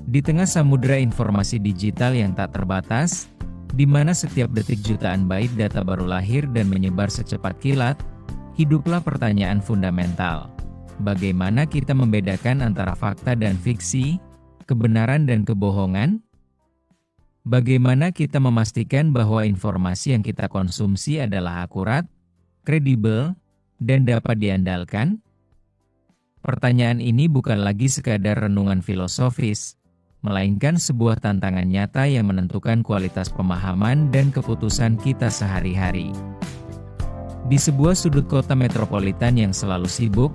Di tengah samudera informasi digital yang tak terbatas, di mana setiap detik jutaan bait data baru lahir dan menyebar secepat kilat, hiduplah pertanyaan fundamental. Bagaimana kita membedakan antara fakta dan fiksi, kebenaran dan kebohongan? Bagaimana kita memastikan bahwa informasi yang kita konsumsi adalah akurat, kredibel, dan dapat diandalkan? Pertanyaan ini bukan lagi sekadar renungan filosofis, melainkan sebuah tantangan nyata yang menentukan kualitas pemahaman dan keputusan kita sehari-hari. Di sebuah sudut kota metropolitan yang selalu sibuk,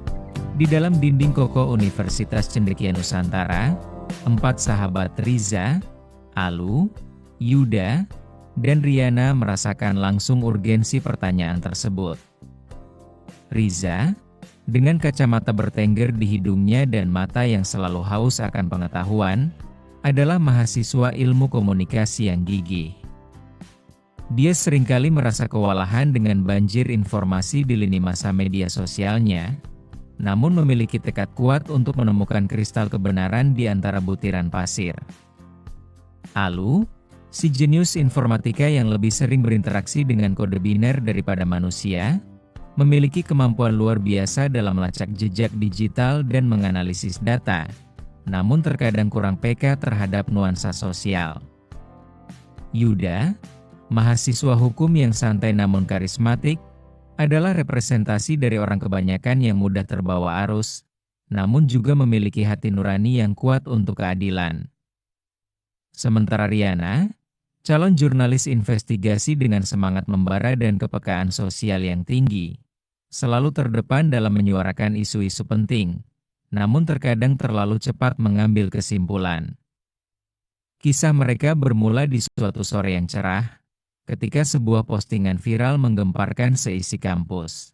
di dalam dinding kokoh Universitas Cendekia Nusantara, 4 sahabat Riza, Alu, Yuda, dan Riana merasakan langsung urgensi pertanyaan tersebut. Riza, dengan kacamata bertengger di hidungnya dan mata yang selalu haus akan pengetahuan, adalah mahasiswa ilmu komunikasi yang gigih. Dia seringkali merasa kewalahan dengan banjir informasi di lini masa media sosialnya, namun memiliki tekad kuat untuk menemukan kristal kebenaran di antara butiran pasir. Alu, si jenius informatika yang lebih sering berinteraksi dengan kode biner daripada manusia, memiliki kemampuan luar biasa dalam melacak jejak digital dan menganalisis data, namun terkadang kurang peka terhadap nuansa sosial. Yuda, mahasiswa hukum yang santai namun karismatik, adalah representasi dari orang kebanyakan yang mudah terbawa arus, namun juga memiliki hati nurani yang kuat untuk keadilan. Sementara Riana, calon jurnalis investigasi dengan semangat membara dan kepekaan sosial yang tinggi, selalu terdepan dalam menyuarakan isu-isu penting, namun terkadang terlalu cepat mengambil kesimpulan. Kisah mereka bermula di suatu sore yang cerah, ketika sebuah postingan viral menggemparkan seisi kampus.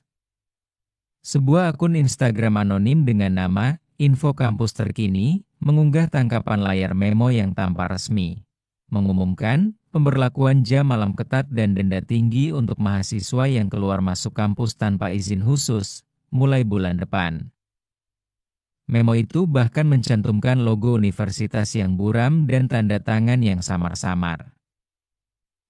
Sebuah akun Instagram anonim dengan nama Info Kampus Terkini mengunggah tangkapan layar memo yang tanpa resmi, mengumumkan pemberlakuan jam malam ketat dan denda tinggi untuk mahasiswa yang keluar masuk kampus tanpa izin khusus, mulai bulan depan. Memo itu bahkan mencantumkan logo universitas yang buram dan tanda tangan yang samar-samar.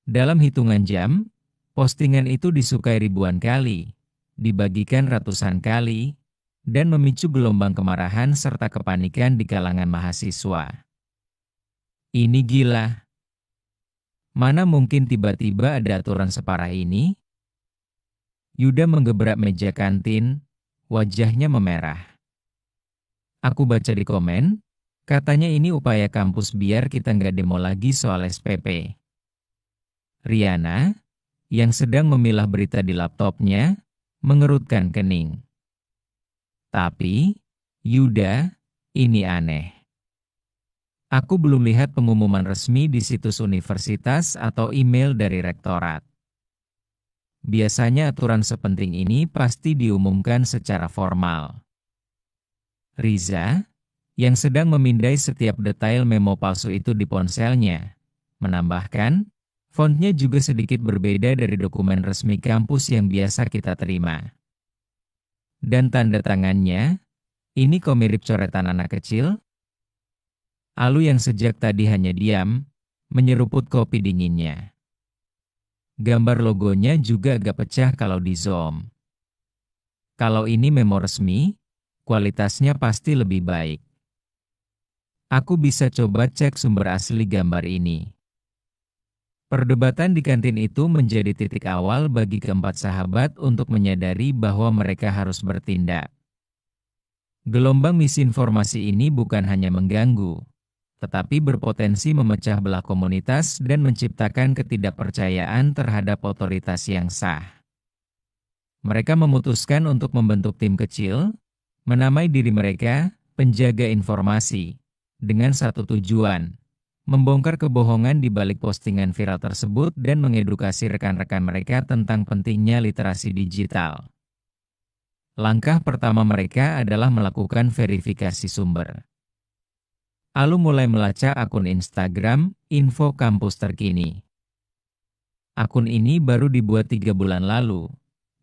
Dalam hitungan jam, postingan itu disukai ribuan kali, dibagikan ratusan kali, dan memicu gelombang kemarahan serta kepanikan di kalangan mahasiswa. Ini gila. Mana mungkin tiba-tiba ada aturan separah ini? Yuda menggebrak meja kantin, wajahnya memerah. Aku baca di komen, katanya ini upaya kampus biar kita nggak demo lagi soal SPP. Riana, yang sedang memilah berita di laptopnya, mengerutkan kening. Tapi, Yuda, ini aneh. Aku belum lihat pengumuman resmi di situs universitas atau email dari rektorat. Biasanya aturan sepenting ini pasti diumumkan secara formal. Riza, yang sedang memindai setiap detail memo palsu itu di ponselnya, menambahkan, fontnya juga sedikit berbeda dari dokumen resmi kampus yang biasa kita terima. Dan tanda tangannya, ini kok mirip coretan anak kecil? Alu yang sejak tadi hanya diam, menyeruput kopi dinginnya. Gambar logonya juga agak pecah kalau di zoom. Kalau ini memo resmi, kualitasnya pasti lebih baik. Aku bisa coba cek sumber asli gambar ini. Perdebatan di kantin itu menjadi titik awal bagi keempat sahabat untuk menyadari bahwa mereka harus bertindak. Gelombang misinformasi ini bukan hanya mengganggu, tetapi berpotensi memecah belah komunitas dan menciptakan ketidakpercayaan terhadap otoritas yang sah. Mereka memutuskan untuk membentuk tim kecil, menamai diri mereka penjaga informasi, dengan satu tujuan, membongkar kebohongan di balik postingan viral tersebut dan mengedukasi rekan-rekan mereka tentang pentingnya literasi digital. Langkah pertama mereka adalah melakukan verifikasi sumber. Alu mulai melacak akun Instagram Info Kampus Terkini. Akun ini baru dibuat 3 bulan lalu,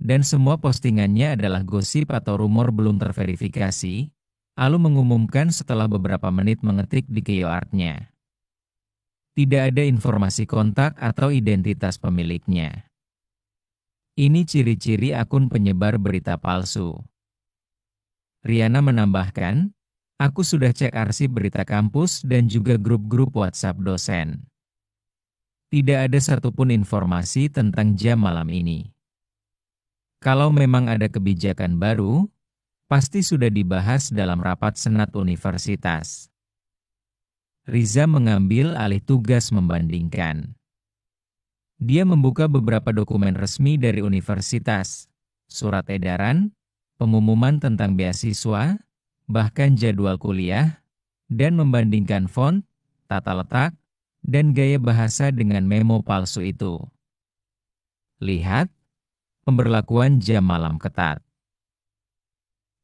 dan semua postingannya adalah gosip atau rumor belum terverifikasi, Alu mengumumkan setelah beberapa menit mengetik di keyword-nya. Tidak ada informasi kontak atau identitas pemiliknya. Ini ciri-ciri akun penyebar berita palsu. Riana menambahkan, aku sudah cek arsip berita kampus dan juga grup-grup WhatsApp dosen. Tidak ada satupun informasi tentang jam malam ini. Kalau memang ada kebijakan baru, pasti sudah dibahas dalam rapat senat universitas. Riza mengambil alih tugas membandingkan. Dia membuka beberapa dokumen resmi dari universitas, surat edaran, pengumuman tentang beasiswa, bahkan jadwal kuliah, dan membandingkan font, tata letak, dan gaya bahasa dengan memo palsu itu. Lihat, pemberlakuan jam malam ketat.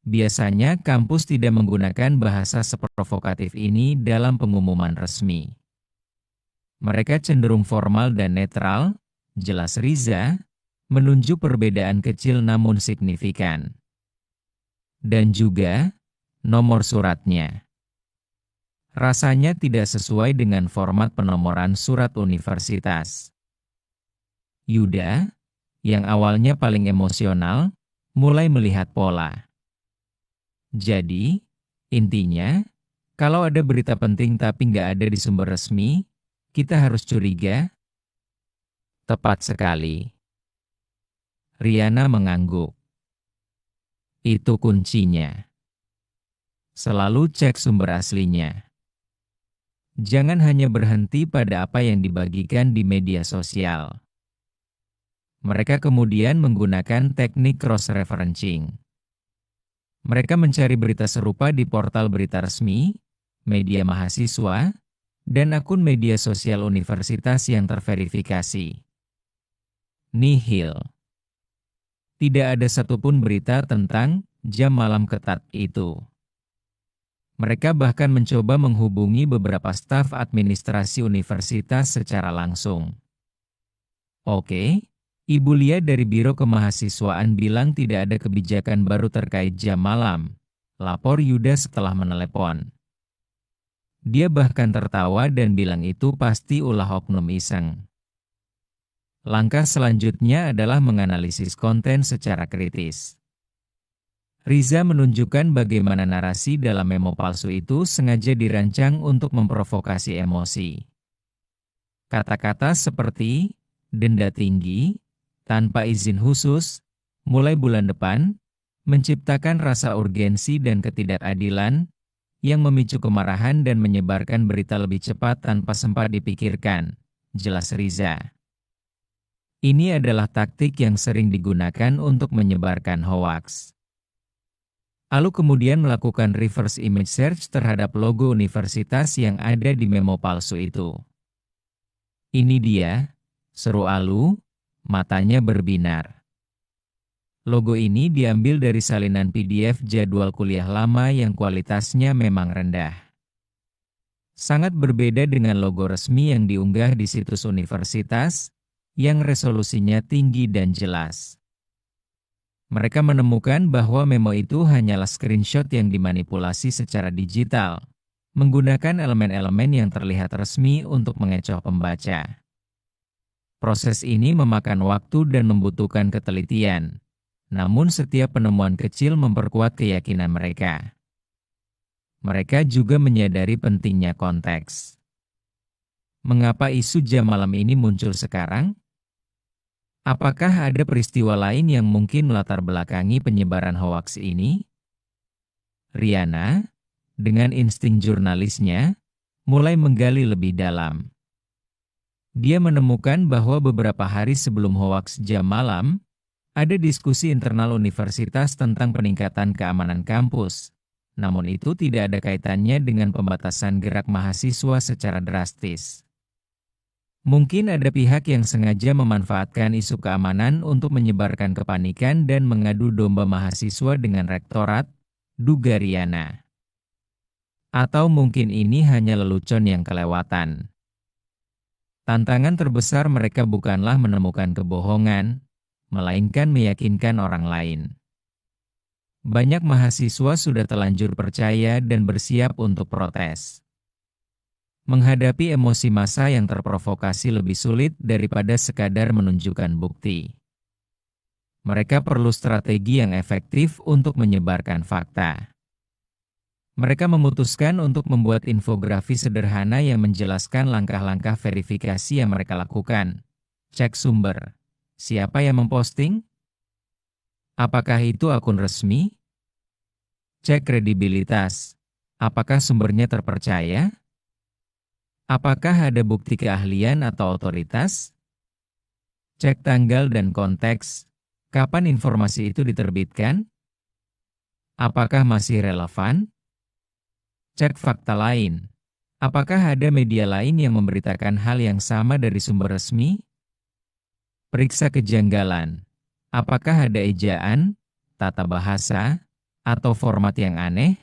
Biasanya kampus tidak menggunakan bahasa seprovokatif ini dalam pengumuman resmi. Mereka cenderung formal dan netral, jelas Riza, menunjuk perbedaan kecil namun signifikan. Dan juga, nomor suratnya. Rasanya tidak sesuai dengan format penomoran surat universitas. Yuda, yang awalnya paling emosional, mulai melihat pola. Jadi, intinya, kalau ada berita penting tapi nggak ada di sumber resmi, kita harus curiga. Tepat sekali. Riana mengangguk. Itu kuncinya. Selalu cek sumber aslinya. Jangan hanya berhenti pada apa yang dibagikan di media sosial. Mereka kemudian menggunakan teknik cross-referencing. Mereka mencari berita serupa di portal berita resmi, media mahasiswa, dan akun media sosial universitas yang terverifikasi. Nihil. Tidak ada satupun berita tentang jam malam ketat itu. Mereka bahkan mencoba menghubungi beberapa staf administrasi universitas secara langsung. Oke. Ibu Lia dari Biro Kemahasiswaan bilang tidak ada kebijakan baru terkait jam malam, lapor Yuda setelah menelepon. Dia bahkan tertawa dan bilang itu pasti ulah oknum iseng. Langkah selanjutnya adalah menganalisis konten secara kritis. Riza menunjukkan bagaimana narasi dalam memo palsu itu sengaja dirancang untuk memprovokasi emosi. Kata-kata seperti denda tinggi, tanpa izin khusus, mulai bulan depan, menciptakan rasa urgensi dan ketidakadilan yang memicu kemarahan dan menyebarkan berita lebih cepat tanpa sempat dipikirkan, jelas Riza. Ini adalah taktik yang sering digunakan untuk menyebarkan hoaks. Alu kemudian melakukan reverse image search terhadap logo universitas yang ada di memo palsu itu. Ini dia, seru Alu. Matanya berbinar. Logo ini diambil dari salinan PDF jadwal kuliah lama yang kualitasnya memang rendah. Sangat berbeda dengan logo resmi yang diunggah di situs universitas, yang resolusinya tinggi dan jelas. Mereka menemukan bahwa memo itu hanyalah screenshot yang dimanipulasi secara digital, menggunakan elemen-elemen yang terlihat resmi untuk mengecoh pembaca. Proses ini memakan waktu dan membutuhkan ketelitian, namun setiap penemuan kecil memperkuat keyakinan mereka. Mereka juga menyadari pentingnya konteks. Mengapa isu jam malam ini muncul sekarang? Apakah ada peristiwa lain yang mungkin melatar belakangi penyebaran hoaks ini? Riana, dengan insting jurnalisnya, mulai menggali lebih dalam. Dia menemukan bahwa beberapa hari sebelum hoaks jam malam, ada diskusi internal universitas tentang peningkatan keamanan kampus. Namun itu tidak ada kaitannya dengan pembatasan gerak mahasiswa secara drastis. Mungkin ada pihak yang sengaja memanfaatkan isu keamanan untuk menyebarkan kepanikan dan mengadu domba mahasiswa dengan rektorat, duga Riana. Atau mungkin ini hanya lelucon yang kelewatan. Tantangan terbesar mereka bukanlah menemukan kebohongan, melainkan meyakinkan orang lain. Banyak mahasiswa sudah terlanjur percaya dan bersiap untuk protes. Menghadapi emosi massa yang terprovokasi lebih sulit daripada sekadar menunjukkan bukti. Mereka perlu strategi yang efektif untuk menyebarkan fakta. Mereka memutuskan untuk membuat infografis sederhana yang menjelaskan langkah-langkah verifikasi yang mereka lakukan. Cek sumber. Siapa yang memposting? Apakah itu akun resmi? Cek kredibilitas. Apakah sumbernya terpercaya? Apakah ada bukti keahlian atau otoritas? Cek tanggal dan konteks. Kapan informasi itu diterbitkan? Apakah masih relevan? Cek fakta lain. Apakah ada media lain yang memberitakan hal yang sama dari sumber resmi? Periksa kejanggalan. Apakah ada ejaan, tata bahasa, atau format yang aneh?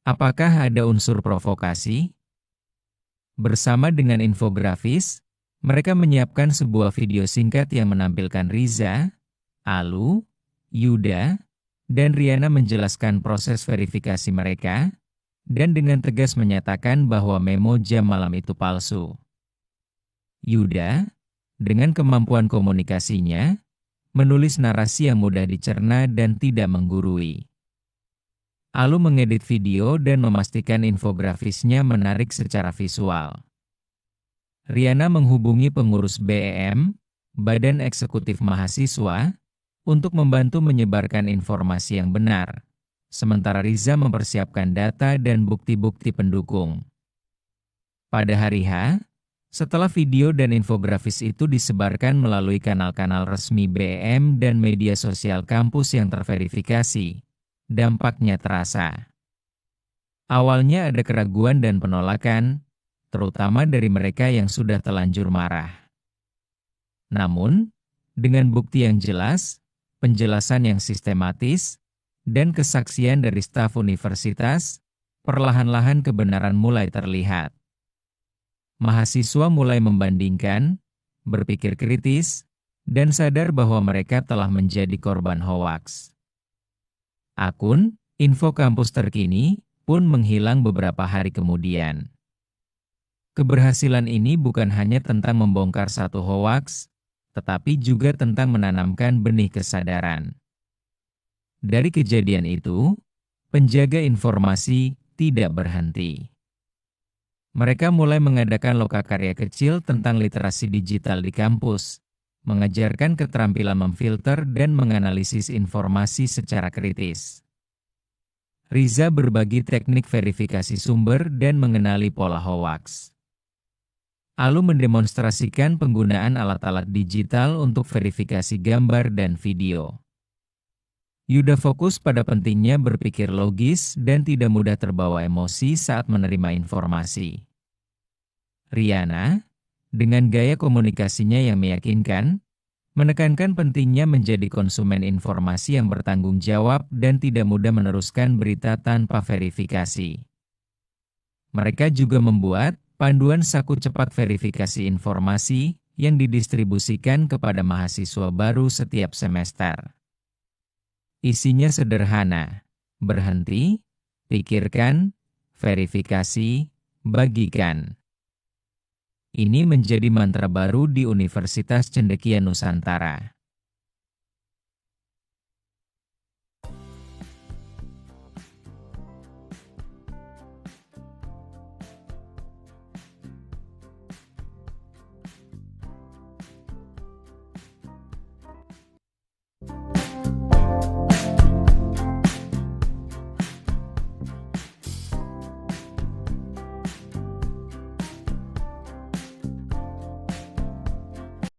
Apakah ada unsur provokasi? Bersama dengan infografis, mereka menyiapkan sebuah video singkat yang menampilkan Riza, Alu, Yuda, dan Riana menjelaskan proses verifikasi mereka, dan dengan tegas menyatakan bahwa memo jam malam itu palsu. Yuda, dengan kemampuan komunikasinya, menulis narasi yang mudah dicerna dan tidak menggurui. Alu mengedit video dan memastikan infografisnya menarik secara visual. Riana menghubungi pengurus BEM, Badan Eksekutif Mahasiswa, untuk membantu menyebarkan informasi yang benar, sementara Riza mempersiapkan data dan bukti-bukti pendukung. Pada hari H, setelah video dan infografis itu disebarkan melalui kanal-kanal resmi BEM dan media sosial kampus yang terverifikasi, dampaknya terasa. Awalnya ada keraguan dan penolakan, terutama dari mereka yang sudah terlanjur marah. Namun, dengan bukti yang jelas, penjelasan yang sistematis, dan kesaksian dari staf universitas, perlahan-lahan kebenaran mulai terlihat. Mahasiswa mulai membandingkan, berpikir kritis, dan sadar bahwa mereka telah menjadi korban hoaks. Akun info kampus terkini pun menghilang beberapa hari kemudian. Keberhasilan ini bukan hanya tentang membongkar satu hoaks, tetapi juga tentang menanamkan benih kesadaran. Dari kejadian itu, penjaga informasi tidak berhenti. Mereka mulai mengadakan lokakarya kecil tentang literasi digital di kampus, mengajarkan keterampilan memfilter dan menganalisis informasi secara kritis. Riza berbagi teknik verifikasi sumber dan mengenali pola hoaks. Alu mendemonstrasikan penggunaan alat-alat digital untuk verifikasi gambar dan video. Yuda fokus pada pentingnya berpikir logis dan tidak mudah terbawa emosi saat menerima informasi. Riana, dengan gaya komunikasinya yang meyakinkan, menekankan pentingnya menjadi konsumen informasi yang bertanggung jawab dan tidak mudah meneruskan berita tanpa verifikasi. Mereka juga membuat panduan saku cepat verifikasi informasi yang didistribusikan kepada mahasiswa baru setiap semester. Isinya sederhana: berhenti, pikirkan, verifikasi, bagikan. Ini menjadi mantra baru di Universitas Cendekia Nusantara.